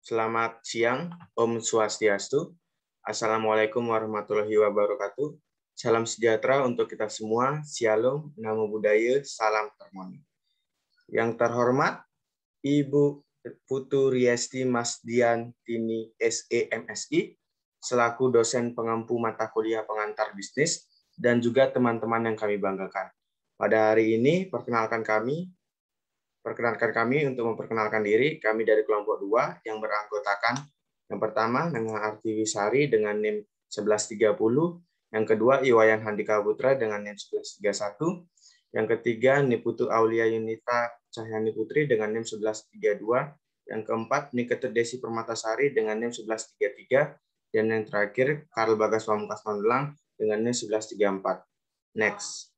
Selamat siang, Om Swastiastu. Assalamualaikum warahmatullahi wabarakatuh. Salam sejahtera untuk kita semua. Shalom, Namo Buddhaya, salam harmoni. Yang terhormat, Ibu Putu Riesti Masdiantini SEMSI, selaku dosen pengampu mata kuliah pengantar bisnis, dan juga teman-teman yang kami banggakan. Pada hari ini, perkenalkan kami untuk memperkenalkan diri. Kami dari kelompok 2 yang beranggotakan yang pertama Nengang Artiwisari dengan NIM 1130, yang kedua Iwayan Handika Putra dengan NIM 1131, yang ketiga Niputu Aulia Yunita Cahyani Putri dengan NIM 1132, yang keempat Niketu Desi Permatasari dengan NIM 1133, dan yang terakhir Karl Bagas Pamungkas Magelang dengan NIM 1134. Next.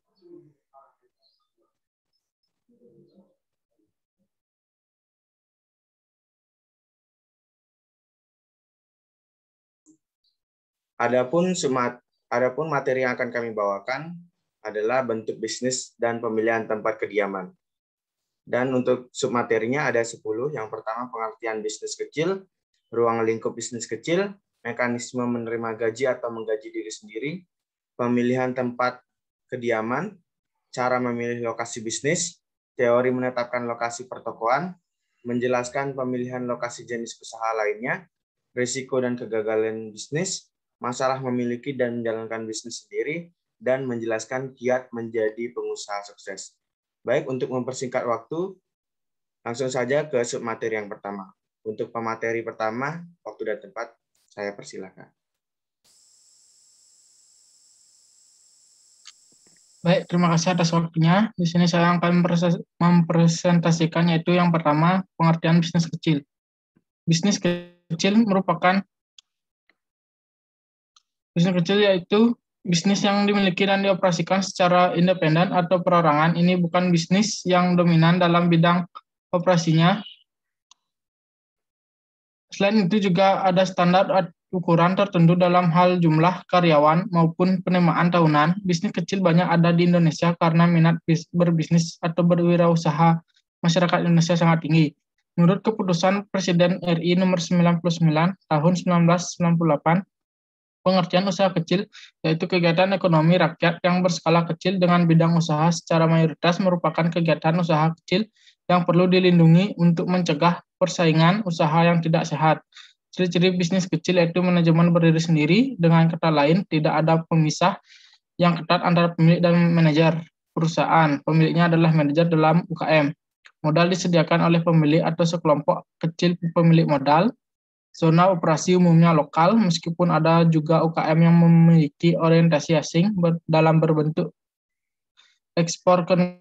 Adapun materi yang akan kami bawakan adalah bentuk bisnis dan pemilihan tempat kediaman. Dan untuk submaterinya ada 10. Yang pertama pengertian bisnis kecil, ruang lingkup bisnis kecil, mekanisme menerima gaji atau menggaji diri sendiri, pemilihan tempat kediaman, cara memilih lokasi bisnis, teori menetapkan lokasi pertokoan, menjelaskan pemilihan lokasi jenis usaha lainnya, risiko dan kegagalan bisnis, masalah memiliki dan menjalankan bisnis sendiri, dan menjelaskan kiat menjadi pengusaha sukses. Baik, untuk mempersingkat waktu, langsung saja ke submateri yang pertama. Untuk pemateri pertama, waktu dan tempat, saya persilakan. Baik, terima kasih atas waktunya. Di sini saya akan mempresentasikan yaitu yang pertama, pengertian bisnis kecil. Bisnis kecil yaitu bisnis yang dimiliki dan dioperasikan secara independen atau perorangan. Ini bukan bisnis yang dominan dalam bidang operasinya. Selain itu juga ada standar ukuran tertentu dalam hal jumlah karyawan maupun penerimaan tahunan. Bisnis kecil banyak ada di Indonesia karena minat berbisnis atau berwirausaha masyarakat Indonesia sangat tinggi. Menurut keputusan Presiden RI nomor 99 tahun 1998, pengertian usaha kecil yaitu kegiatan ekonomi rakyat yang berskala kecil dengan bidang usaha secara mayoritas merupakan kegiatan usaha kecil yang perlu dilindungi untuk mencegah persaingan usaha yang tidak sehat. Ciri-ciri bisnis kecil yaitu manajemen berdiri sendiri, dengan kata lain tidak ada pemisah yang ketat antara pemilik dan manajer perusahaan. Pemiliknya adalah manajer dalam UKM. Modal disediakan oleh pemilik atau sekelompok kecil pemilik modal. Zona operasi umumnya lokal, meskipun ada juga UKM yang memiliki orientasi asing dalam berbentuk ekspor ke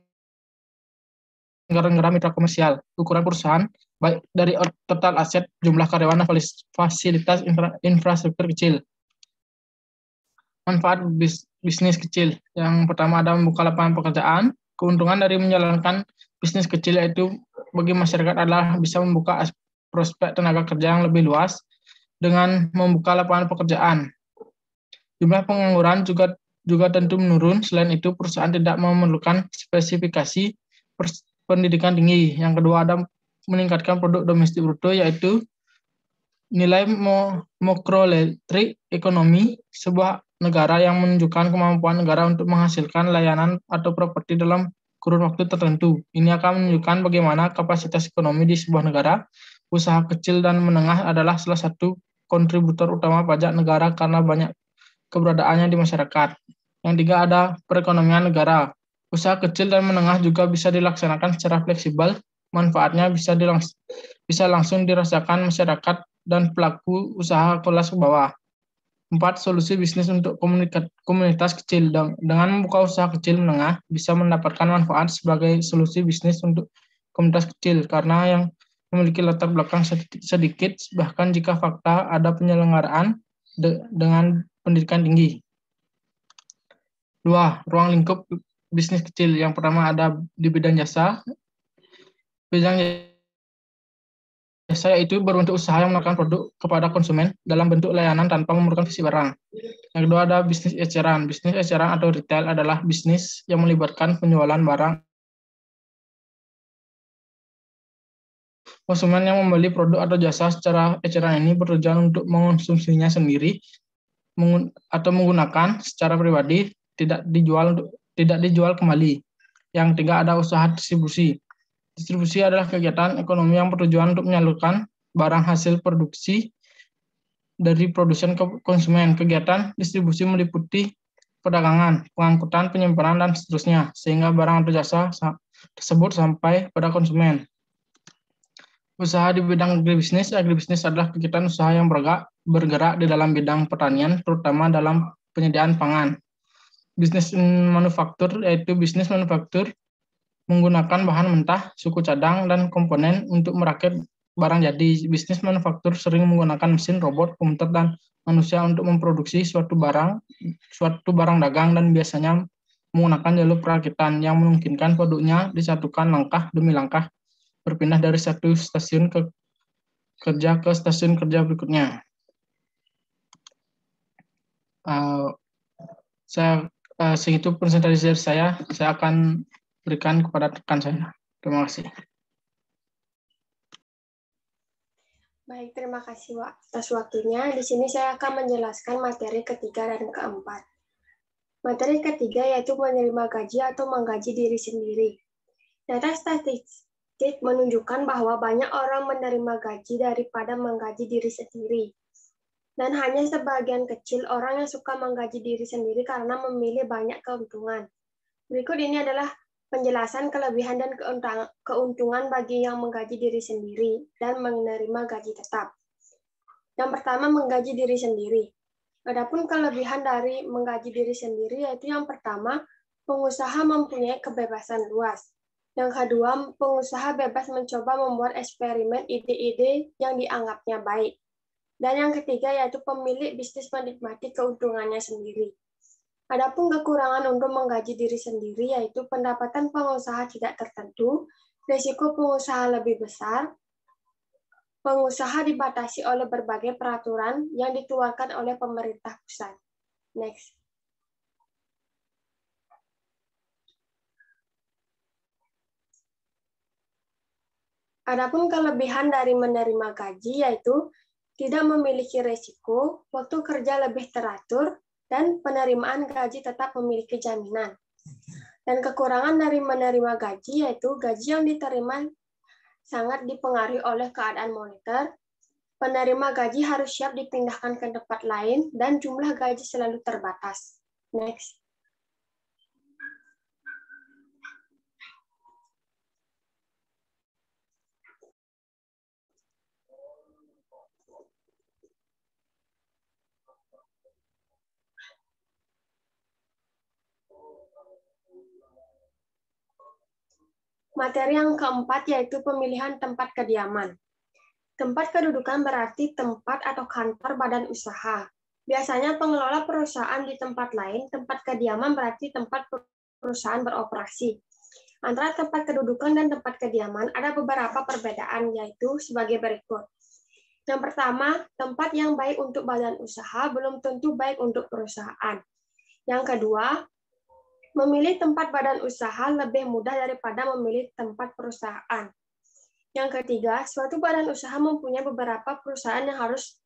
negara-negara mitra komersial. Ukuran perusahaan, baik dari total aset, jumlah karyawan, dan fasilitas infrastruktur kecil. Manfaat bisnis kecil. Yang pertama ada membuka lapangan pekerjaan. Keuntungan dari menjalankan bisnis kecil yaitu bagi masyarakat adalah bisa membuka prospek tenaga kerja yang lebih luas dengan membuka lapangan pekerjaan. Jumlah pengangguran juga tentu menurun. Selain itu, perusahaan tidak memerlukan spesifikasi pendidikan tinggi. Yang kedua ada meningkatkan produk domestik bruto yaitu nilai makroekonomi ekonomi sebuah negara yang menunjukkan kemampuan negara untuk menghasilkan layanan atau properti dalam kurun waktu tertentu. Ini akan menunjukkan bagaimana kapasitas ekonomi di sebuah negara. Usaha kecil dan menengah adalah salah satu kontributor utama pajak negara karena banyak keberadaannya di masyarakat. Yang tiga ada perekonomian negara. Usaha kecil dan menengah juga bisa dilaksanakan secara fleksibel. Manfaatnya bisa langsung dirasakan masyarakat dan pelaku usaha kelas bawah. 4. Solusi bisnis untuk komunitas kecil. Dengan membuka usaha kecil menengah, bisa mendapatkan manfaat sebagai solusi bisnis untuk komunitas kecil, karena yang memiliki latar belakang sedikit, bahkan jika fakta ada penyelenggaraan dengan pendidikan tinggi. 2. Ruang lingkup bisnis kecil. Yang pertama ada di bidang jasa. Bidang jasa itu berbentuk usaha yang menawarkan produk kepada konsumen dalam bentuk layanan tanpa memerlukan fisik barang. Yang kedua ada bisnis eceran. Bisnis eceran atau retail adalah bisnis yang melibatkan penjualan barang Konsumen yang membeli produk atau jasa secara eceran ini bertujuan untuk mengonsumsinya sendiri atau menggunakan secara pribadi, tidak dijual kembali. Yang ketiga ada usaha distribusi. Distribusi adalah kegiatan ekonomi yang bertujuan untuk menyalurkan barang hasil produksi dari produsen ke konsumen. Kegiatan distribusi meliputi perdagangan, pengangkutan, penyimpanan, dan seterusnya, sehingga barang atau jasa tersebut sampai pada konsumen. Usaha di bidang agribisnis. Agribisnis adalah kegiatan usaha yang bergerak di dalam bidang pertanian, terutama dalam penyediaan pangan. Bisnis manufaktur, yaitu bisnis manufaktur menggunakan bahan mentah, suku cadang, dan komponen untuk merakit barang jadi. Bisnis manufaktur sering menggunakan mesin, robot, komputer, dan manusia untuk memproduksi suatu barang dagang, dan biasanya menggunakan jalur perakitan yang memungkinkan produknya disatukan langkah demi langkah, berpindah dari satu stasiun kerja ke stasiun kerja berikutnya. Segitu presentasi dari saya akan berikan kepada rekan saya. Terima kasih. Baik, terima kasih atas waktunya. Di sini saya akan menjelaskan materi ketiga dan keempat. Materi ketiga yaitu menerima gaji atau menggaji diri sendiri. Data statistik menunjukkan bahwa banyak orang menerima gaji daripada menggaji diri sendiri. Dan hanya sebagian kecil orang yang suka menggaji diri sendiri karena memilih banyak keuntungan. Berikut ini adalah penjelasan kelebihan dan keuntungan bagi yang menggaji diri sendiri dan menerima gaji tetap. Yang pertama, menggaji diri sendiri. Adapun kelebihan dari menggaji diri sendiri yaitu yang pertama, pengusaha mempunyai kebebasan luas. Yang kedua, pengusaha bebas mencoba membuat eksperimen ide-ide yang dianggapnya baik. Dan yang ketiga yaitu pemilik bisnis menikmati keuntungannya sendiri. Adapun kekurangan untuk menggaji diri sendiri yaitu pendapatan pengusaha tidak tertentu, risiko pengusaha lebih besar, pengusaha dibatasi oleh berbagai peraturan yang dikeluarkan oleh pemerintah pusat. Next. Adapun kelebihan dari menerima gaji yaitu tidak memiliki risiko, waktu kerja lebih teratur, dan penerimaan gaji tetap memiliki jaminan. Dan kekurangan dari menerima gaji yaitu gaji yang diterima sangat dipengaruhi oleh keadaan moneter, penerima gaji harus siap dipindahkan ke tempat lain, dan jumlah gaji selalu terbatas. Next. Materi yang keempat yaitu pemilihan tempat kediaman. Tempat kedudukan berarti tempat atau kantor badan usaha. Biasanya pengelola perusahaan di tempat lain, tempat kediaman berarti tempat perusahaan beroperasi. Antara tempat kedudukan dan tempat kediaman ada beberapa perbedaan yaitu sebagai berikut. Yang pertama, tempat yang baik untuk badan usaha belum tentu baik untuk perusahaan. Yang kedua, memilih tempat badan usaha lebih mudah daripada memilih tempat perusahaan. Yang ketiga, suatu badan usaha mempunyai beberapa perusahaan yang harus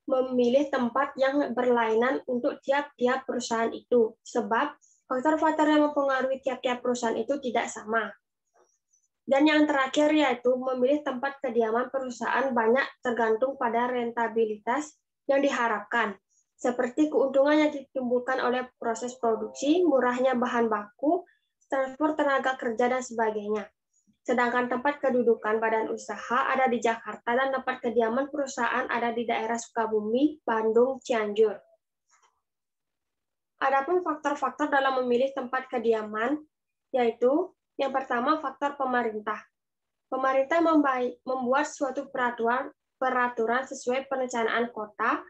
memilih tempat yang berlainan untuk tiap-tiap perusahaan itu, sebab faktor-faktor yang mempengaruhi tiap-tiap perusahaan itu tidak sama. Dan yang terakhir yaitu memilih tempat kediaman perusahaan banyak tergantung pada rentabilitas yang diharapkan, seperti keuntungan yang ditimbulkan oleh proses produksi, murahnya bahan baku, transport tenaga kerja, dan sebagainya. Sedangkan tempat kedudukan badan usaha ada di Jakarta dan tempat kediaman perusahaan ada di daerah Sukabumi, Bandung, Cianjur. Adapun faktor-faktor dalam memilih tempat kediaman, yaitu yang pertama faktor pemerintah. Pemerintah membuat suatu peraturan sesuai perencanaan kota,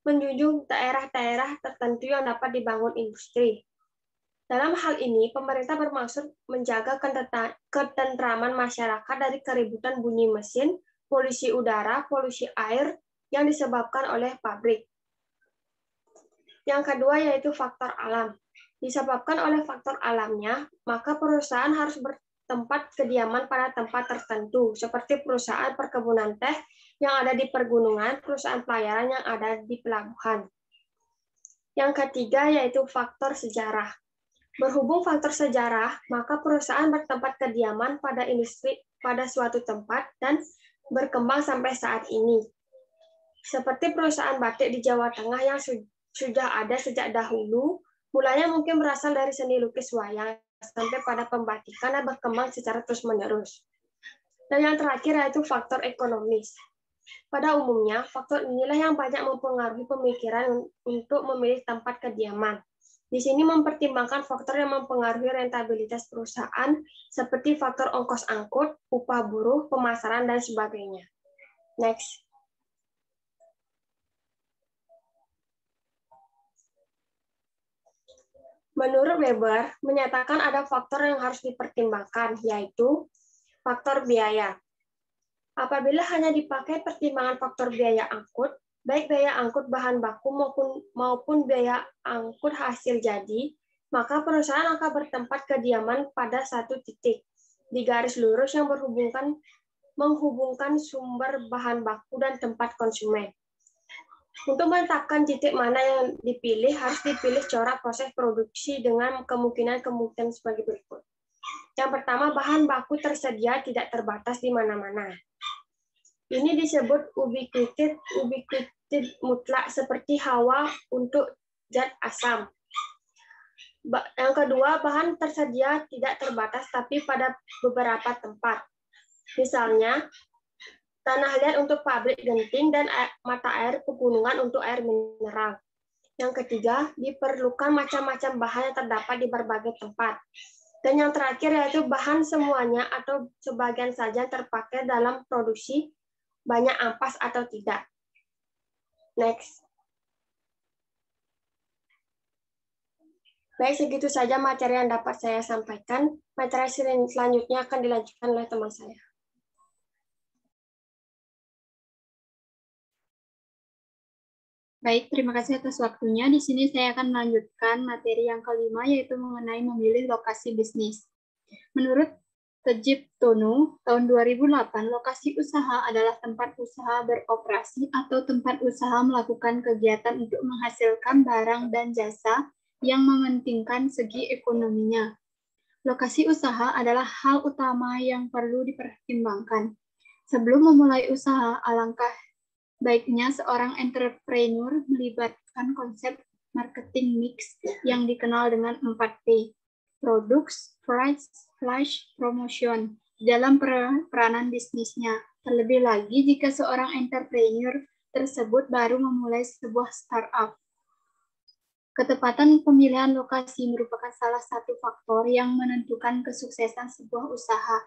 menjunjung daerah-daerah tertentu yang dapat dibangun industri. Dalam hal ini, pemerintah bermaksud menjaga ketentraman masyarakat dari keributan bunyi mesin, polusi udara, polusi air yang disebabkan oleh pabrik. Yang kedua yaitu faktor alam. Disebabkan oleh faktor alamnya, maka perusahaan harus tempat kediaman pada tempat tertentu, seperti perusahaan perkebunan teh yang ada di pergunungan, perusahaan pelayaran yang ada di pelabuhan. Yang ketiga yaitu faktor sejarah. Berhubung faktor sejarah, maka perusahaan bertempat kediaman pada industri pada suatu tempat dan berkembang sampai saat ini. Seperti perusahaan batik di Jawa Tengah yang sudah ada sejak dahulu, mulanya mungkin berasal dari seni lukis wayang sampai pada pembatikan dan berkembang secara terus-menerus. Dan yang terakhir yaitu faktor ekonomis. Pada umumnya, faktor inilah yang banyak mempengaruhi pemikiran untuk memilih tempat kediaman. Di sini mempertimbangkan faktor yang mempengaruhi rentabilitas perusahaan, seperti faktor ongkos angkut, upah buruh, pemasaran, dan sebagainya. Next. Menurut Weber, menyatakan ada faktor yang harus dipertimbangkan, yaitu faktor biaya. Apabila hanya dipakai pertimbangan faktor biaya angkut, baik biaya angkut bahan baku maupun biaya angkut hasil jadi, maka perusahaan akan bertempat kediaman pada satu titik di garis lurus yang menghubungkan sumber bahan baku dan tempat konsumen. Untuk menetapkan titik mana yang dipilih, harus dipilih corak proses produksi dengan kemungkinan-kemungkinan sebagai berikut. Yang pertama, bahan baku tersedia tidak terbatas di mana-mana. Ini disebut ubiquited mutlak seperti hawa untuk zat asam. Yang kedua, bahan tersedia tidak terbatas tapi pada beberapa tempat. Misalnya, tanah liat untuk pabrik genting dan mata air pegunungan untuk air mineral. Yang ketiga, diperlukan macam-macam bahan yang terdapat di berbagai tempat. Dan yang terakhir yaitu bahan semuanya atau sebagian saja terpakai dalam produksi, banyak ampas atau tidak. Next. Baik, segitu saja materi yang dapat saya sampaikan. Materi selanjutnya akan dilanjutkan oleh teman saya. Baik, terima kasih atas waktunya. Di sini saya akan melanjutkan materi yang kelima, yaitu mengenai memilih lokasi bisnis. Menurut Tejib Tono, tahun 2008, lokasi usaha adalah tempat usaha beroperasi atau tempat usaha melakukan kegiatan untuk menghasilkan barang dan jasa yang mementingkan segi ekonominya. Lokasi usaha adalah hal utama yang perlu dipertimbangkan. Sebelum memulai usaha, alangkah baiknya seorang entrepreneur melibatkan konsep marketing mix yang dikenal dengan 4P, Products, Price, Flash, Promotion, dalam peranan bisnisnya. Terlebih lagi jika seorang entrepreneur tersebut baru memulai sebuah startup. Ketepatan pemilihan lokasi merupakan salah satu faktor yang menentukan kesuksesan sebuah usaha.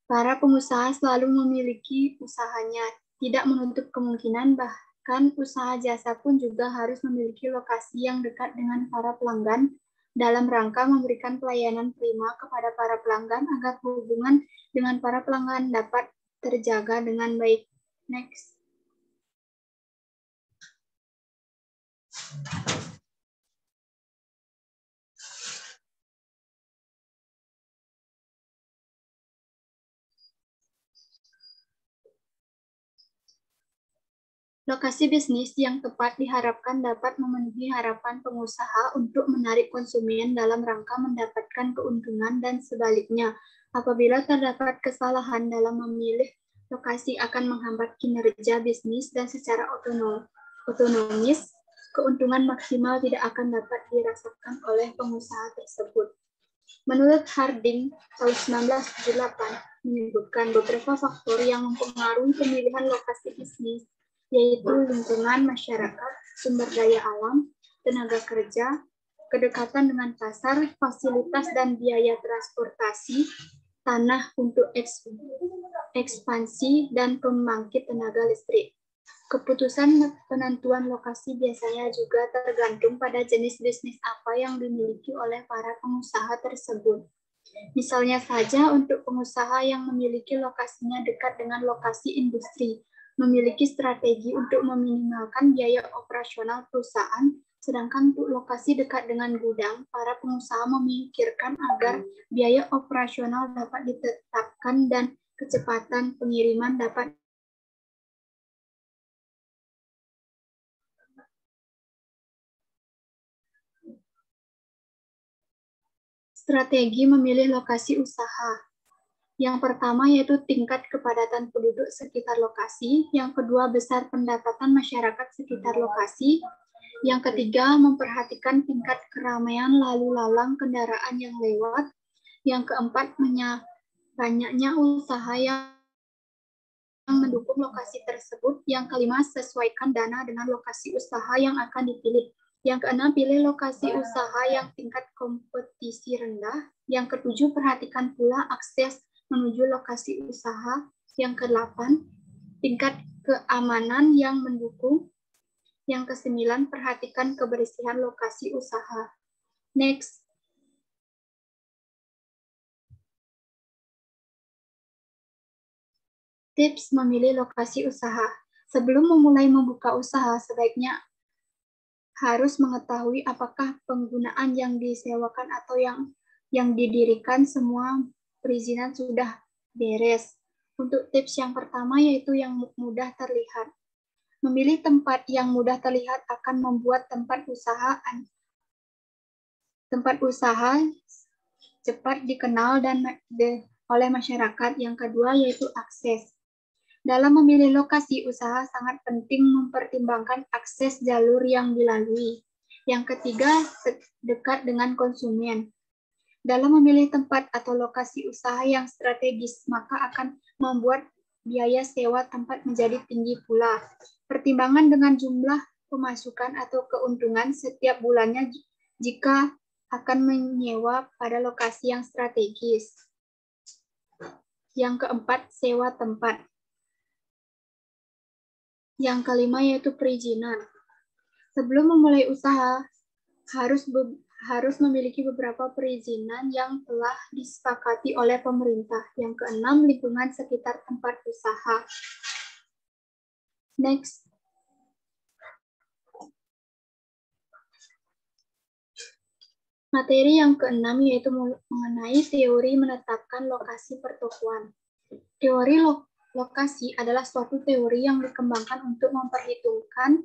Para pengusaha selalu memiliki usahanya, tidak menutup kemungkinan bahkan usaha jasa pun juga harus memiliki lokasi yang dekat dengan para pelanggan dalam rangka memberikan pelayanan prima kepada para pelanggan agar hubungan dengan para pelanggan dapat terjaga dengan baik. Next. Lokasi bisnis yang tepat diharapkan dapat memenuhi harapan pengusaha untuk menarik konsumen dalam rangka mendapatkan keuntungan dan sebaliknya. Apabila terdapat kesalahan dalam memilih lokasi akan menghambat kinerja bisnis dan secara otonomis, keuntungan maksimal tidak akan dapat dirasakan oleh pengusaha tersebut. Menurut Harding, tahun 1978, menyebutkan beberapa faktor yang mempengaruhi pemilihan lokasi bisnis, yaitu lingkungan masyarakat, sumber daya alam, tenaga kerja, kedekatan dengan pasar, fasilitas dan biaya transportasi, tanah untuk ekspansi, dan pembangkit tenaga listrik. Keputusan penentuan lokasi biasanya juga tergantung pada jenis bisnis apa yang dimiliki oleh para pengusaha tersebut. Misalnya saja untuk pengusaha yang memiliki lokasinya dekat dengan lokasi industri, memiliki strategi untuk meminimalkan biaya operasional perusahaan Sedangkan untuk lokasi dekat dengan gudang, para pengusaha memikirkan agar biaya operasional dapat ditetapkan dan kecepatan pengiriman dapat strategi memilih lokasi usaha. Yang pertama yaitu tingkat kepadatan penduduk sekitar lokasi, yang kedua besar pendapatan masyarakat sekitar lokasi, yang ketiga memperhatikan tingkat keramaian lalu lalang kendaraan yang lewat, yang keempat banyaknya usaha yang mendukung lokasi tersebut, yang kelima sesuaikan dana dengan lokasi usaha yang akan dipilih. Yang keenam, pilih lokasi usaha yang tingkat kompetisi rendah. Yang ketujuh, perhatikan pula akses menuju lokasi usaha. Yang kedelapan, tingkat keamanan yang mendukung. Yang kesembilan, perhatikan kebersihan lokasi usaha. Next. Tips memilih lokasi usaha. Sebelum memulai membuka usaha, sebaiknya harus mengetahui apakah penggunaan yang disewakan atau yang didirikan semua perizinan sudah beres. Untuk tips yang pertama yaitu yang mudah terlihat. Memilih tempat yang mudah terlihat akan membuat tempat usaha cepat dikenal dan oleh masyarakat. Yang kedua yaitu akses. Dalam memilih lokasi usaha sangat penting mempertimbangkan akses jalur yang dilalui. Yang ketiga, dekat dengan konsumen. Dalam memilih tempat atau lokasi usaha yang strategis, maka akan membuat biaya sewa tempat menjadi tinggi pula. Pertimbangan dengan jumlah pemasukan atau keuntungan setiap bulannya jika akan menyewa pada lokasi yang strategis. Yang keempat, sewa tempat. Yang kelima yaitu perizinan. Sebelum memulai usaha, harus memiliki beberapa perizinan yang telah disepakati oleh pemerintah. Yang keenam, lingkungan sekitar tempat usaha. Next. Materi yang keenam yaitu mengenai teori menetapkan lokasi pertokoan. Teori lokasi adalah suatu teori yang dikembangkan untuk memperhitungkan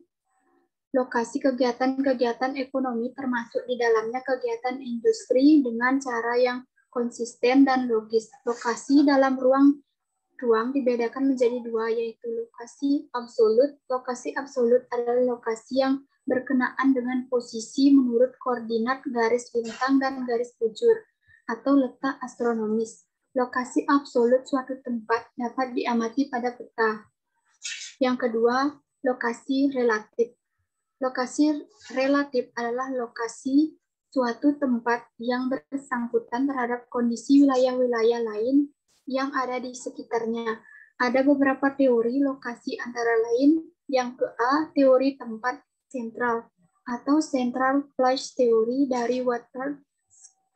lokasi kegiatan-kegiatan ekonomi termasuk di dalamnya kegiatan industri dengan cara yang konsisten dan logis. Lokasi dalam ruang dibedakan menjadi dua, yaitu lokasi absolut. Lokasi absolut adalah lokasi yang berkenaan dengan posisi menurut koordinat garis bintang dan garis bujur atau letak astronomis. Lokasi absolut suatu tempat dapat diamati pada peta. Yang kedua, lokasi relatif. Lokasi relatif adalah lokasi suatu tempat yang bersangkutan terhadap kondisi wilayah-wilayah lain yang ada di sekitarnya. Ada beberapa teori lokasi antara lain yang ke-A, teori tempat sentral atau central place theory dari Walter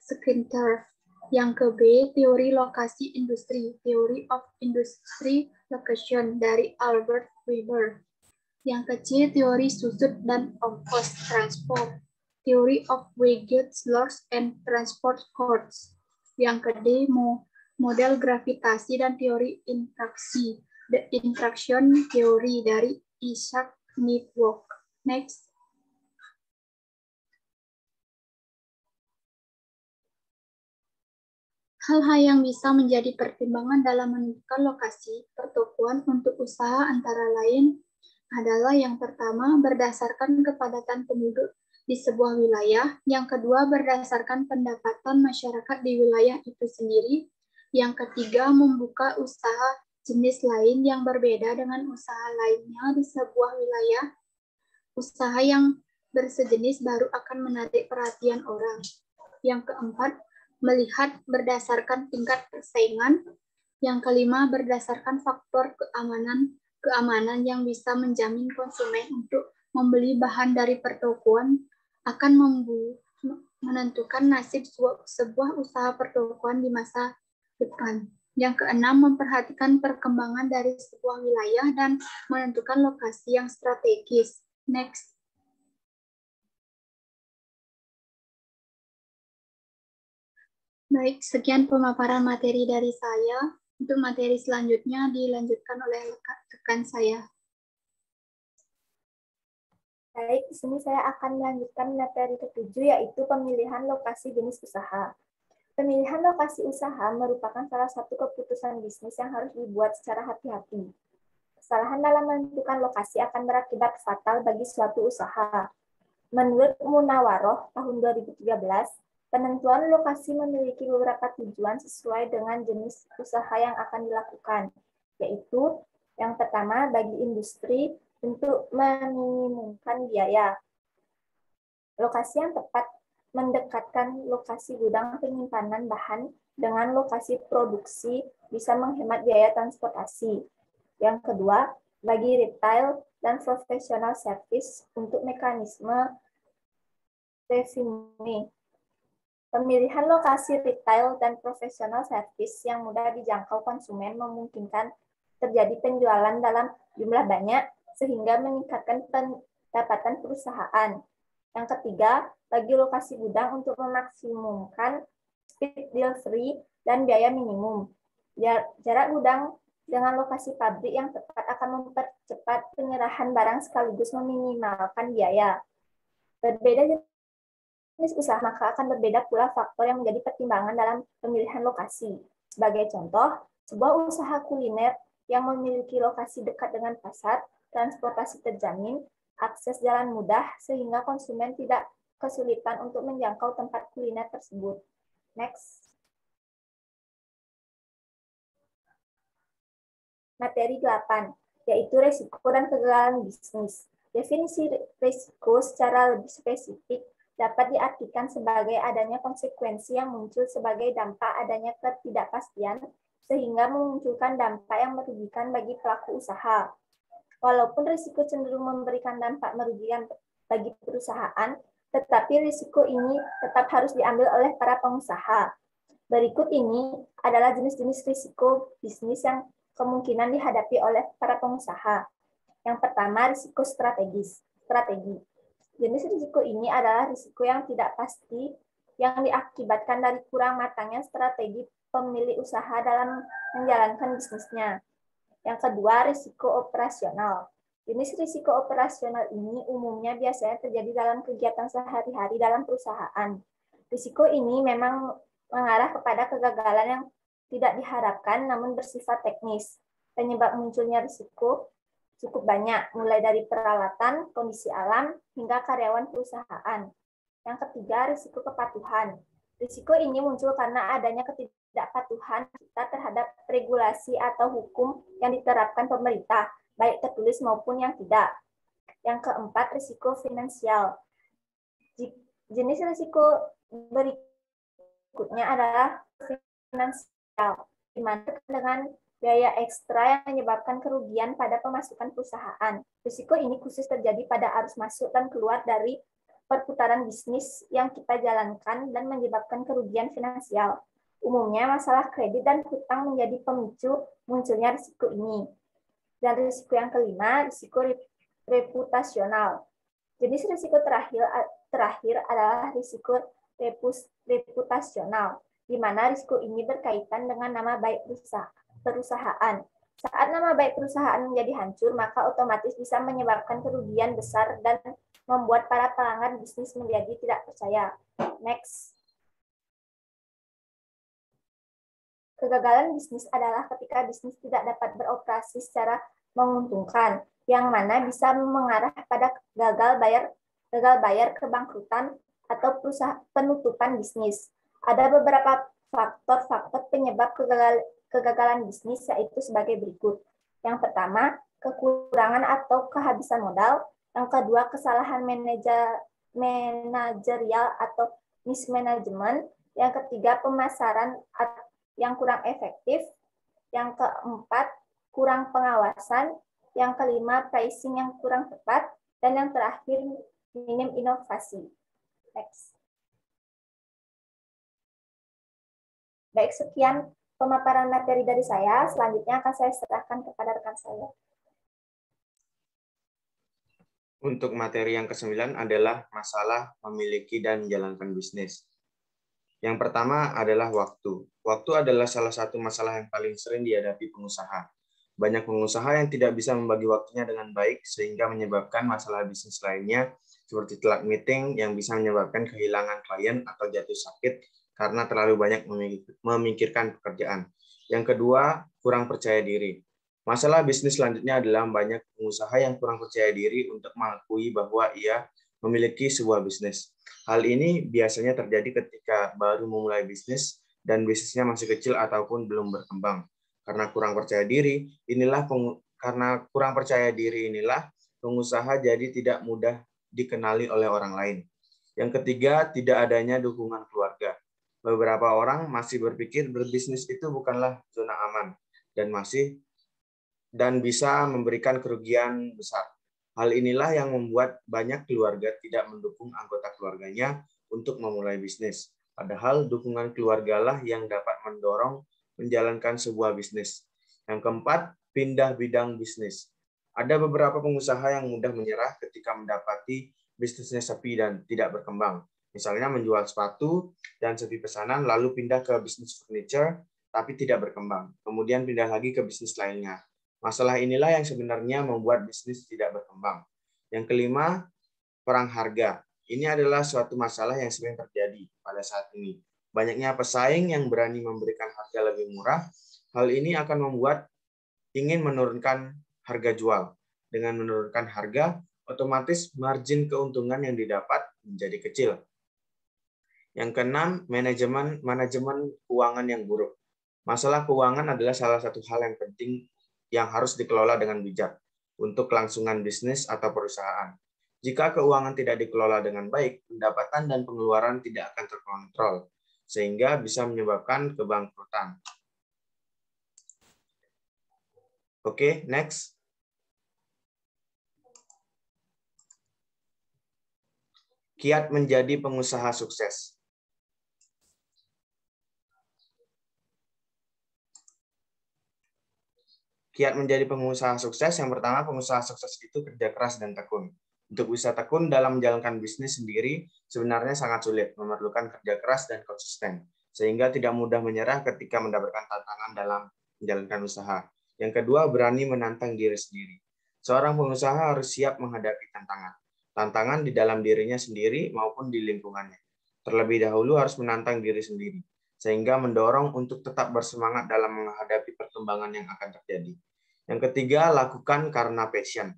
Skinner. Yang ke-B, teori lokasi industri, theory of industry location dari Albert Weber. Yang ke-C, teori susut dan ongkos transport, theory of wages, loss, and transport costs. Yang ke-D, model gravitasi dan teori interaksi, the interaction theory dari Isaac Newton. Next. Hal-hal yang bisa menjadi pertimbangan dalam menentukan lokasi pertokoan untuk usaha antara lain adalah yang pertama, berdasarkan kepadatan penduduk di sebuah wilayah. Yang kedua, berdasarkan pendapatan masyarakat di wilayah itu sendiri. Yang ketiga, membuka usaha jenis lain yang berbeda dengan usaha lainnya di sebuah wilayah. Usaha yang bersejenis baru akan menarik perhatian orang. Yang keempat, melihat berdasarkan tingkat persaingan. Yang kelima, berdasarkan faktor keamanan yang bisa menjamin konsumen untuk membeli bahan dari pertokoan akan menentukan nasib sebuah usaha pertokoan di masa depan. Yang keenam, memperhatikan perkembangan dari sebuah wilayah dan menentukan lokasi yang strategis. Next. Baik, sekian pemaparan materi dari saya. Untuk materi selanjutnya dilanjutkan oleh rekan saya. Baik, di sini saya akan melanjutkan materi ke-7, yaitu pemilihan lokasi jenis usaha. Pemilihan lokasi usaha merupakan salah satu keputusan bisnis yang harus dibuat secara hati-hati. Kesalahan dalam menentukan lokasi akan berakibat fatal bagi suatu usaha. Menurut Munawaroh tahun 2013, penentuan lokasi memiliki beberapa tujuan sesuai dengan jenis usaha yang akan dilakukan, yaitu yang pertama bagi industri untuk meminimumkan biaya. Lokasi yang tepat mendekatkan lokasi gudang penyimpanan bahan dengan lokasi produksi bisa menghemat biaya transportasi. Yang kedua, bagi retail dan professional service untuk mekanisme revenue. Pemilihan lokasi retail dan professional service yang mudah dijangkau konsumen memungkinkan terjadi penjualan dalam jumlah banyak sehingga meningkatkan pendapatan perusahaan. Yang ketiga, bagi lokasi gudang untuk memaksimumkan speed delivery dan biaya minimum. Jarak gudang dengan lokasi pabrik yang tepat akan mempercepat penyerahan barang sekaligus meminimalkan biaya. Berbeda jenis usaha, maka akan berbeda pula faktor yang menjadi pertimbangan dalam pemilihan lokasi. Sebagai contoh, sebuah usaha kuliner yang memiliki lokasi dekat dengan pasar, transportasi terjamin, akses jalan mudah, sehingga konsumen tidak kesulitan untuk menjangkau tempat kuliner tersebut. Next. Materi 8, yaitu risiko dan kegagalan bisnis. Definisi risiko secara lebih spesifik dapat diartikan sebagai adanya konsekuensi yang muncul sebagai dampak adanya ketidakpastian, sehingga memunculkan dampak yang merugikan bagi pelaku usaha. Walaupun risiko cenderung memberikan dampak merugikan bagi perusahaan, tetapi risiko ini tetap harus diambil oleh para pengusaha. Berikut ini adalah jenis-jenis risiko bisnis yang kemungkinan dihadapi oleh para pengusaha. Yang pertama, risiko strategi. Jenis risiko ini adalah risiko yang tidak pasti yang diakibatkan dari kurang matangnya strategi pemilik usaha dalam menjalankan bisnisnya. Yang kedua, risiko operasional. Jenis risiko operasional ini umumnya biasanya terjadi dalam kegiatan sehari-hari dalam perusahaan. Risiko ini memang mengarah kepada kegagalan yang tidak diharapkan namun bersifat teknis. Penyebab munculnya risiko cukup banyak, mulai dari peralatan, kondisi alam, hingga karyawan perusahaan. Yang ketiga, risiko kepatuhan. Risiko ini muncul karena adanya ketidakpatuhan kita terhadap regulasi atau hukum yang diterapkan pemerintah, baik tertulis maupun yang tidak. Yang keempat, risiko finansial. Jenis risiko berikutnya adalah finansial, di mana dengan biaya ekstra yang menyebabkan kerugian pada pemasukan perusahaan. Risiko ini khusus terjadi pada arus masuk dan keluar dari perputaran bisnis yang kita jalankan dan menyebabkan kerugian finansial. Umumnya masalah kredit dan hutang menjadi pemicu munculnya risiko ini. Dan risiko yang kelima, risiko reputasional. Jenis risiko terakhir adalah risiko reputasional, di mana risiko ini berkaitan dengan nama baik perusahaan. Saat nama baik perusahaan menjadi hancur, maka otomatis bisa menyebabkan kerugian besar dan membuat para pelanggan bisnis menjadi tidak percaya. Next. Kegagalan bisnis adalah ketika bisnis tidak dapat beroperasi secara menguntungkan, yang mana bisa mengarah pada gagal bayar, kebangkrutan, atau penutupan bisnis. Ada beberapa faktor penyebab kegagalan bisnis, yaitu sebagai berikut. Yang pertama, kekurangan atau kehabisan modal. Yang kedua, kesalahan manajerial atau mismanagement. Yang ketiga, pemasaran yang kurang efektif. Yang keempat, kurang pengawasan. Yang kelima, pricing yang kurang tepat. Dan yang terakhir, minim inovasi. Next. Baik, sekian pemaparan materi dari saya. Selanjutnya akan saya serahkan kepada rekan saya. Untuk materi yang ke-9 adalah masalah memiliki dan menjalankan bisnis. Yang pertama adalah waktu. Waktu adalah salah satu masalah yang paling sering dihadapi pengusaha. Banyak pengusaha yang tidak bisa membagi waktunya dengan baik sehingga menyebabkan masalah bisnis lainnya seperti telat meeting yang bisa menyebabkan kehilangan klien atau jatuh sakit karena terlalu banyak memikirkan pekerjaan. Yang kedua, kurang percaya diri. Masalah bisnis selanjutnya adalah banyak pengusaha yang kurang percaya diri untuk mengakui bahwa ia memiliki sebuah bisnis. Hal ini biasanya terjadi ketika baru memulai bisnis dan bisnisnya masih kecil ataupun belum berkembang. Karena kurang percaya diri, pengusaha jadi tidak mudah dikenali oleh orang lain. Yang ketiga, tidak adanya dukungan keluarga. Beberapa orang masih berpikir berbisnis itu bukanlah zona aman dan bisa memberikan kerugian besar. Hal inilah yang membuat banyak keluarga tidak mendukung anggota keluarganya untuk memulai bisnis. Padahal dukungan keluargalah yang dapat mendorong menjalankan sebuah bisnis. Yang keempat, pindah bidang bisnis. Ada beberapa pengusaha yang mudah menyerah ketika mendapati bisnisnya sepi dan tidak berkembang. Misalnya menjual sepatu dan sepi pesanan, lalu pindah ke bisnis furniture, tapi tidak berkembang. Kemudian pindah lagi ke bisnis lainnya. Masalah inilah yang sebenarnya membuat bisnis tidak berkembang. Yang kelima, perang harga. Ini adalah suatu masalah yang sering terjadi pada saat ini. Banyaknya pesaing yang berani memberikan harga lebih murah. Hal ini akan membuat ingin menurunkan harga jual. Dengan menurunkan harga, otomatis margin keuntungan yang didapat menjadi kecil. Yang keenam, manajemen keuangan yang buruk. Masalah keuangan adalah salah satu hal yang penting yang harus dikelola dengan bijak untuk kelangsungan bisnis atau perusahaan. Jika keuangan tidak dikelola dengan baik, pendapatan dan pengeluaran tidak akan terkontrol, sehingga bisa menyebabkan kebangkrutan. Oke, next. Kiat menjadi pengusaha sukses. Kiat menjadi pengusaha sukses, yang pertama, pengusaha sukses itu kerja keras dan tekun. Untuk bisa tekun dalam menjalankan bisnis sendiri, sebenarnya sangat sulit, memerlukan kerja keras dan konsisten, sehingga tidak mudah menyerah ketika mendapatkan tantangan dalam menjalankan usaha. Yang kedua, berani menantang diri sendiri. Seorang pengusaha harus siap menghadapi tantangan di dalam dirinya sendiri maupun di lingkungannya. Terlebih dahulu harus menantang diri sendiri, sehingga mendorong untuk tetap bersemangat dalam menghadapi perkembangan yang akan terjadi. Yang ketiga, lakukan karena passion.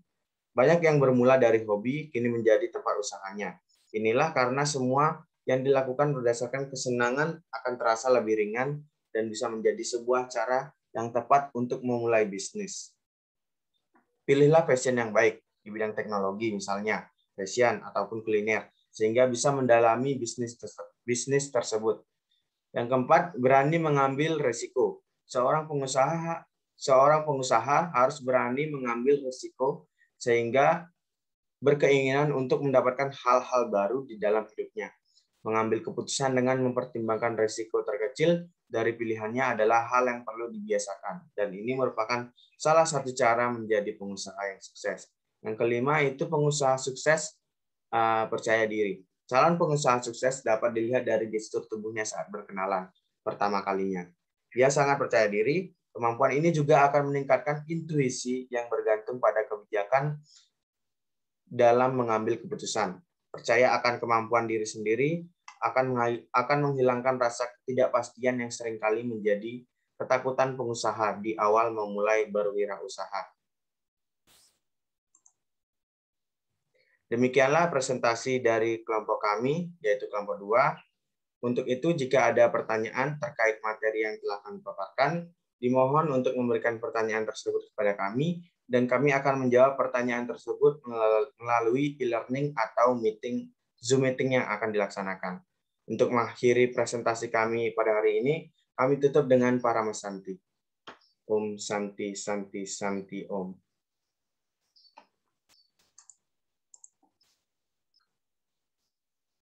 Banyak yang bermula dari hobi, kini menjadi tempat usahanya. Inilah karena semua yang dilakukan berdasarkan kesenangan akan terasa lebih ringan dan bisa menjadi sebuah cara yang tepat untuk memulai bisnis. Pilihlah passion yang baik di bidang teknologi misalnya, fashion ataupun kuliner, sehingga bisa mendalami bisnis tersebut. Yang keempat, berani mengambil risiko. Seorang pengusaha harus berani mengambil risiko sehingga berkeinginan untuk mendapatkan hal-hal baru di dalam hidupnya. Mengambil keputusan dengan mempertimbangkan risiko terkecil dari pilihannya adalah hal yang perlu dibiasakan. Dan ini merupakan salah satu cara menjadi pengusaha yang sukses. Yang kelima itu pengusaha sukses percaya diri. Calon pengusaha sukses dapat dilihat dari gestur tubuhnya saat berkenalan pertama kalinya. Dia sangat percaya diri. Kemampuan ini juga akan meningkatkan intuisi yang bergantung pada kebijakan dalam mengambil keputusan. Percaya akan kemampuan diri sendiri akan menghilangkan rasa ketidakpastian yang seringkali menjadi ketakutan pengusaha di awal memulai berwirausaha. Demikianlah presentasi dari kelompok kami, yaitu kelompok 2. Untuk itu, jika ada pertanyaan terkait materi yang telah kami paparkan, dimohon untuk memberikan pertanyaan tersebut kepada kami, dan kami akan menjawab pertanyaan tersebut melalui e-learning atau Zoom meeting yang akan dilaksanakan. Untuk mengakhiri presentasi kami pada hari ini, kami tutup dengan Paramasanti. Om Santi Santi Santi Om.